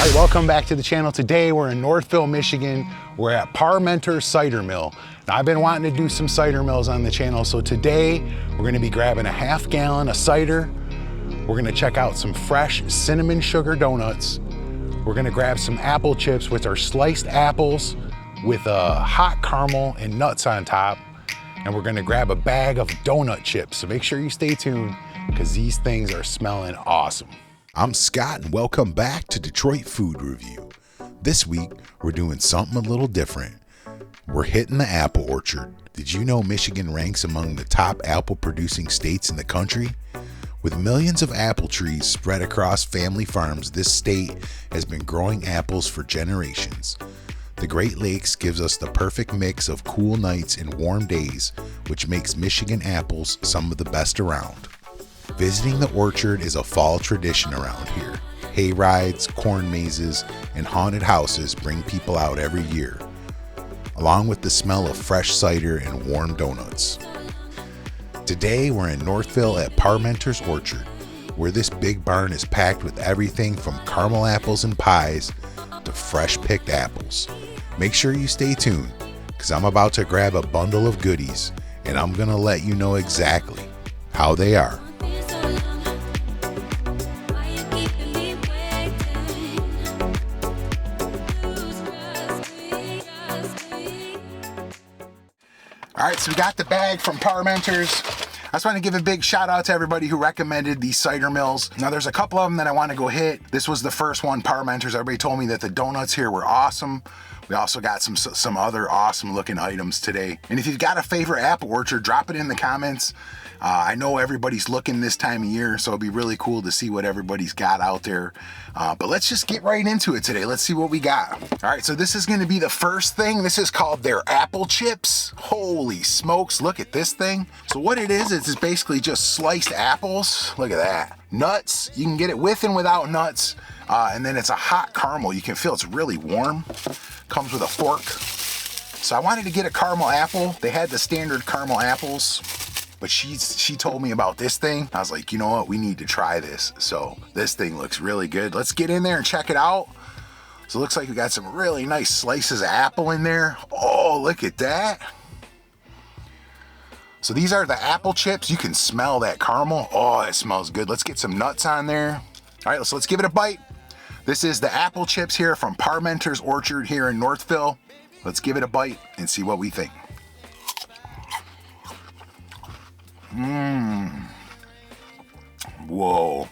All right, welcome back to the channel. Today we're in Northville, Michigan. We're at Parmenters Cider Mill. Now, I've been wanting to do some cider mills on the channel, so today we're gonna be grabbing a half gallon of cider. We're gonna check out some fresh cinnamon sugar donuts. We're gonna grab some apple chips, which are sliced apples with a hot caramel and nuts on top. And we're gonna grab a bag of donut chips. So make sure you stay tuned because these things are smelling awesome. I'm Scott and welcome back to Detroit Food Review. This week, we're doing something a little different. We're hitting the apple orchard. Did you know Michigan ranks among the top apple producing states in the country? With millions of apple trees spread across family farms, this state has been growing apples for generations. The Great Lakes gives us the perfect mix of cool nights and warm days, which makes Michigan apples some of the best around. Visiting the orchard is a fall tradition around here. Hay rides, corn mazes, and haunted houses bring people out every year, along with the smell of fresh cider and warm donuts. Today we're in Northville at Parmenters Orchard, where this big barn is packed with everything from caramel apples and pies to fresh picked apples. Make sure you stay tuned, because I'm about to grab a bundle of goodies, and I'm gonna let you know exactly how they are. All right, so we got the bag from Parmenters. I just want to give a big shout out to everybody who recommended these cider mills. Now there's a couple of them that I want to go hit. This was the first one, Parmenters. Everybody told me that the donuts here were awesome. We also got some other awesome looking items today. And if you've got a favorite apple orchard, drop it in the comments. I know everybody's looking this time of year, so it'd be really cool to see what everybody's got out there. But let's just get right into it today. Let's see what we got. All right, so this is gonna be the first thing. This is called their apple chips. Holy smokes, look at this thing. So what it is basically just sliced apples. Look at that. Nuts, you can get it with and without nuts. And then it's a hot caramel. You can feel it's really warm. Comes with a fork. So I wanted to get a caramel apple. They had the standard caramel apples, but she told me about this thing. I was like, you know what? We need to try this. So this thing looks really good. Let's get in there and check it out. So it looks like we got some really nice slices of apple in there. Oh, look at that. So these are the apple chips. You can smell that caramel. Oh, it smells good. Let's get some nuts on there. All right, so let's give it a bite. This is the apple chips here from Parmenters Orchard here in Northville. Let's give it a bite and see what we think. Whoa.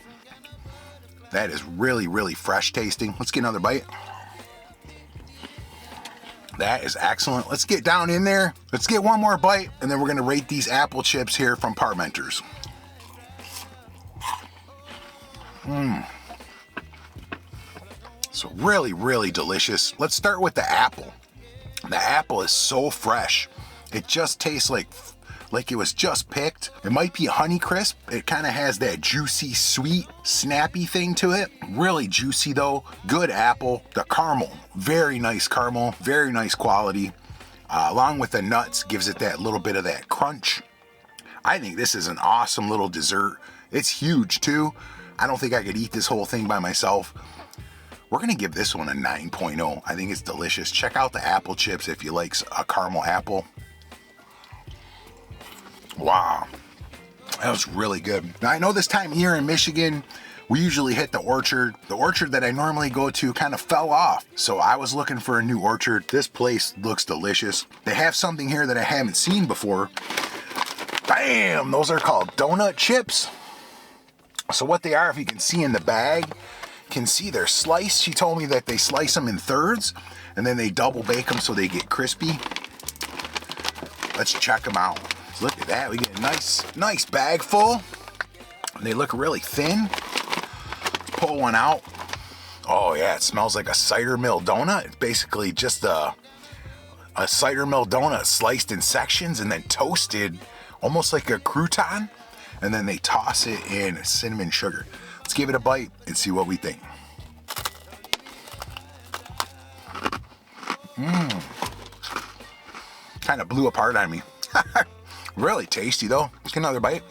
That is really, really fresh tasting. Let's get another bite. That is excellent. Let's get down in there. Let's get one more bite, and then we're gonna rate these apple chips here from Parmenters. So really, really delicious. Let's start with the apple. The apple is so fresh. It just tastes like it was just picked. It might be Honey Crisp. It kind of has that juicy, sweet, snappy thing to it. Really juicy though. Good apple. The caramel, very nice caramel, very nice quality. Along with the nuts, gives it that little bit of that crunch. I think this is an awesome little dessert. It's huge too. I don't think I could eat this whole thing by myself. We're gonna give this one a 9.0. I think it's delicious. Check out the apple chips if you like a caramel apple. Wow, that was really good. Now I know this time here in Michigan, we usually hit the orchard. The orchard that I normally go to kind of fell off. So I was looking for a new orchard. This place looks delicious. They have something here that I haven't seen before. Bam, those are called donut chips. So what they are, if you can see in the bag, can see they're sliced. She told me that they slice them in thirds and then they double bake them so they get crispy. Let's check them out. So look at that, we get a nice bag full. They look really thin. Let's pull one out. Oh yeah, it smells like a cider mill donut. It's basically just a cider mill donut sliced in sections and then toasted almost like a crouton. And then they toss it in cinnamon sugar. Let's give it a bite and see what we think. Kind of blew apart on me. Really tasty though. Let's get another bite.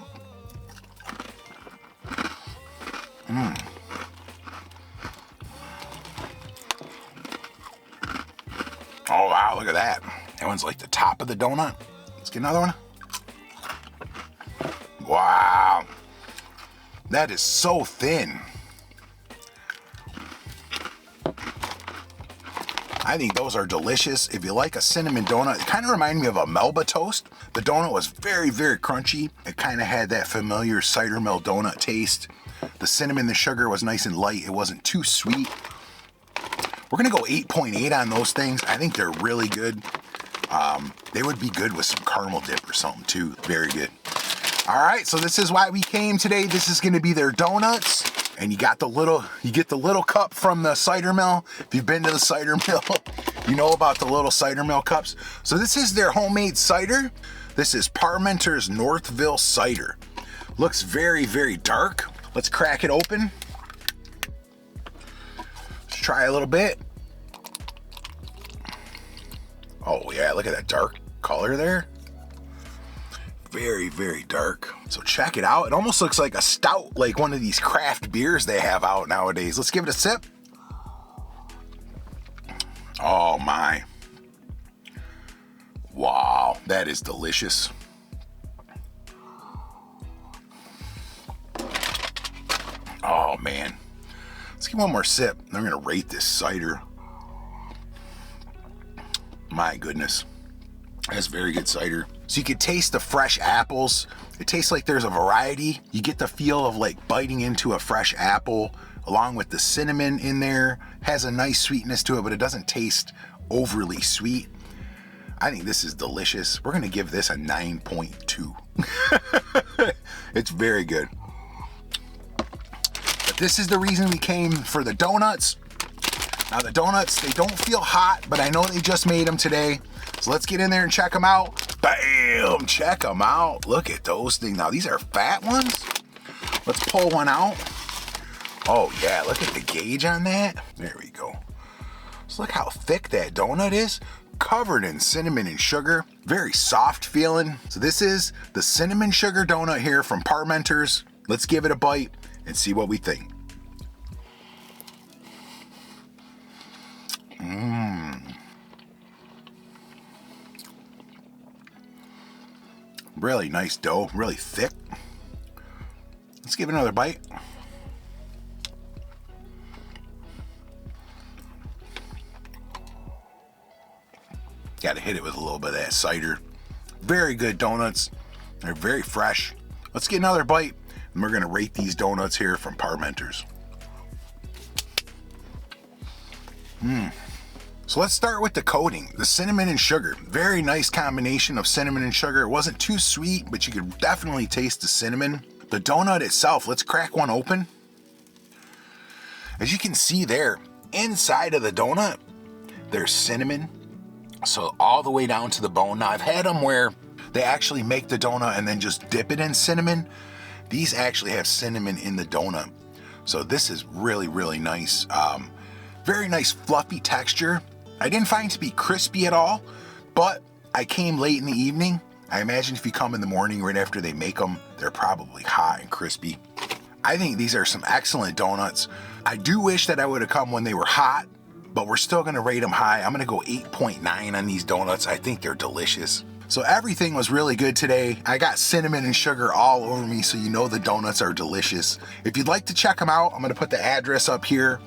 Oh, wow, look at that. That one's like the top of the donut. Let's get another one. Wow. That is so thin. I think those are delicious. If you like a cinnamon donut, it kind of reminded me of a Melba toast. The donut was very, very crunchy. It kind of had that familiar cider mill donut taste. The cinnamon, the sugar was nice and light. It wasn't too sweet. We're gonna go 8.8 on those things. I think they're really good. They would be good with some caramel dip or something too. Very good. All right, so this is why we came today. This is gonna be their donuts. And you get the little cup from the cider mill. If you've been to the cider mill, you know about the little cider mill cups. So this is their homemade cider. This is Parmenters Northville cider. Looks very, very dark. Let's crack it open. Let's try a little bit. Oh yeah, look at that dark color there. Very, very dark. So check it out. It almost looks like a stout, like one of these craft beers they have out nowadays. Let's give it a sip. Oh my. Wow, that is delicious. Oh man. Let's give one more sip. I'm gonna rate this cider. My goodness. That's very good cider. So you can taste the fresh apples. It tastes like there's a variety. You get the feel of like biting into a fresh apple along with the cinnamon in there. Has a nice sweetness to it, but it doesn't taste overly sweet. I think this is delicious. We're gonna give this a 9.2. It's very good. But this is the reason we came for the donuts. Now the donuts, they don't feel hot, but I know they just made them today. So let's get in there and check them out. Bam! Check them out. Look at those things. Now these are fat ones. Let's pull one out. Oh yeah, look at the gauge on that. There we go. So look how thick that donut is. Covered in cinnamon and sugar. Very soft feeling. So this is the cinnamon sugar donut here from Parmenters. Let's give it a bite and see what we think. Really nice dough, really thick. Let's give it another bite. Got to hit it with a little bit of that cider. Very good donuts. They're very fresh. Let's get another bite, and we're gonna rate these donuts here from Parmenters. So let's start with the coating, the cinnamon and sugar. Very nice combination of cinnamon and sugar. It wasn't too sweet, but you could definitely taste the cinnamon. The donut itself, let's crack one open. As you can see there, inside of the donut, there's cinnamon. So all the way down to the bone. Now I've had them where they actually make the donut and then just dip it in cinnamon. These actually have cinnamon in the donut. So this is really, really nice. Very nice fluffy texture. I didn't find it to be crispy at all, but I came late in the evening. I imagine if you come in the morning right after they make them, they're probably hot and crispy. I think these are some excellent donuts. I do wish that I would have come when they were hot, but we're still gonna rate them high. I'm gonna go 8.9 on these donuts. I think they're delicious. So everything was really good today. I got cinnamon and sugar all over me, so you know the donuts are delicious. If you'd like to check them out, I'm gonna put the address up here.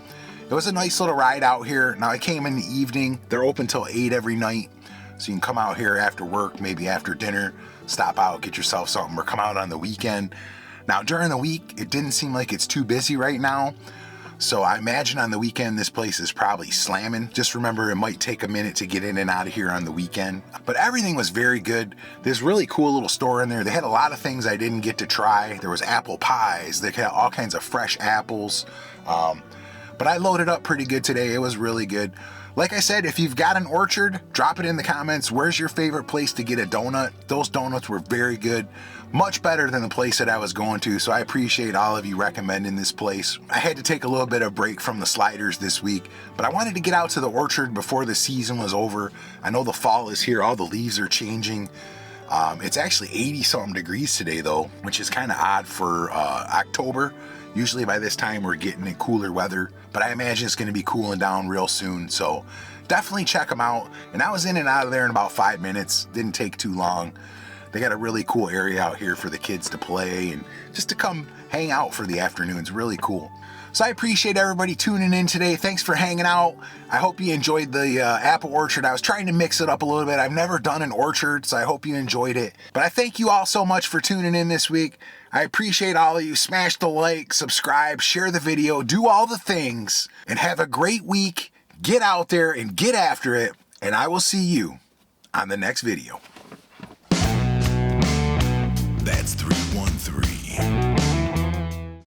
It was a nice little ride out here. Now I came in the evening. They're open till 8 every night. So you can come out here after work, maybe after dinner, stop out, get yourself something, or come out on the weekend. Now during the week, it didn't seem like it's too busy right now. So I imagine on the weekend, this place is probably slamming. Just remember, it might take a minute to get in and out of here on the weekend. But everything was very good. There's really cool little store in there. They had a lot of things I didn't get to try. There was apple pies. They had all kinds of fresh apples. But I loaded up pretty good today. It was really good. Like I said, if you've got an orchard, drop it in the comments. Where's your favorite place to get a donut? Those donuts were very good. Much better than the place that I was going to, so I appreciate all of you recommending this place. I had to take a little bit of break from the sliders this week, but I wanted to get out to the orchard before the season was over. I know the fall is here. All the leaves are changing. It's actually 80-something degrees today, though, which is kind of odd for October. Usually by this time we're getting in cooler weather, but I imagine it's going to be cooling down real soon. So definitely check them out. And I was in and out of there in about 5 minutes. Didn't take too long. They got a really cool area out here for the kids to play and just to come hang out for the afternoons. Really cool. So I appreciate everybody tuning in today. Thanks for hanging out. I hope you enjoyed the apple orchard. I was trying to mix it up a little bit. I've never done an orchard, so I hope you enjoyed it. But I thank you all so much for tuning in this week. I appreciate all of you. Smash the like, subscribe, share the video, do all the things, and have a great week. Get out there and get after it, and I will see you on the next video. That's 313.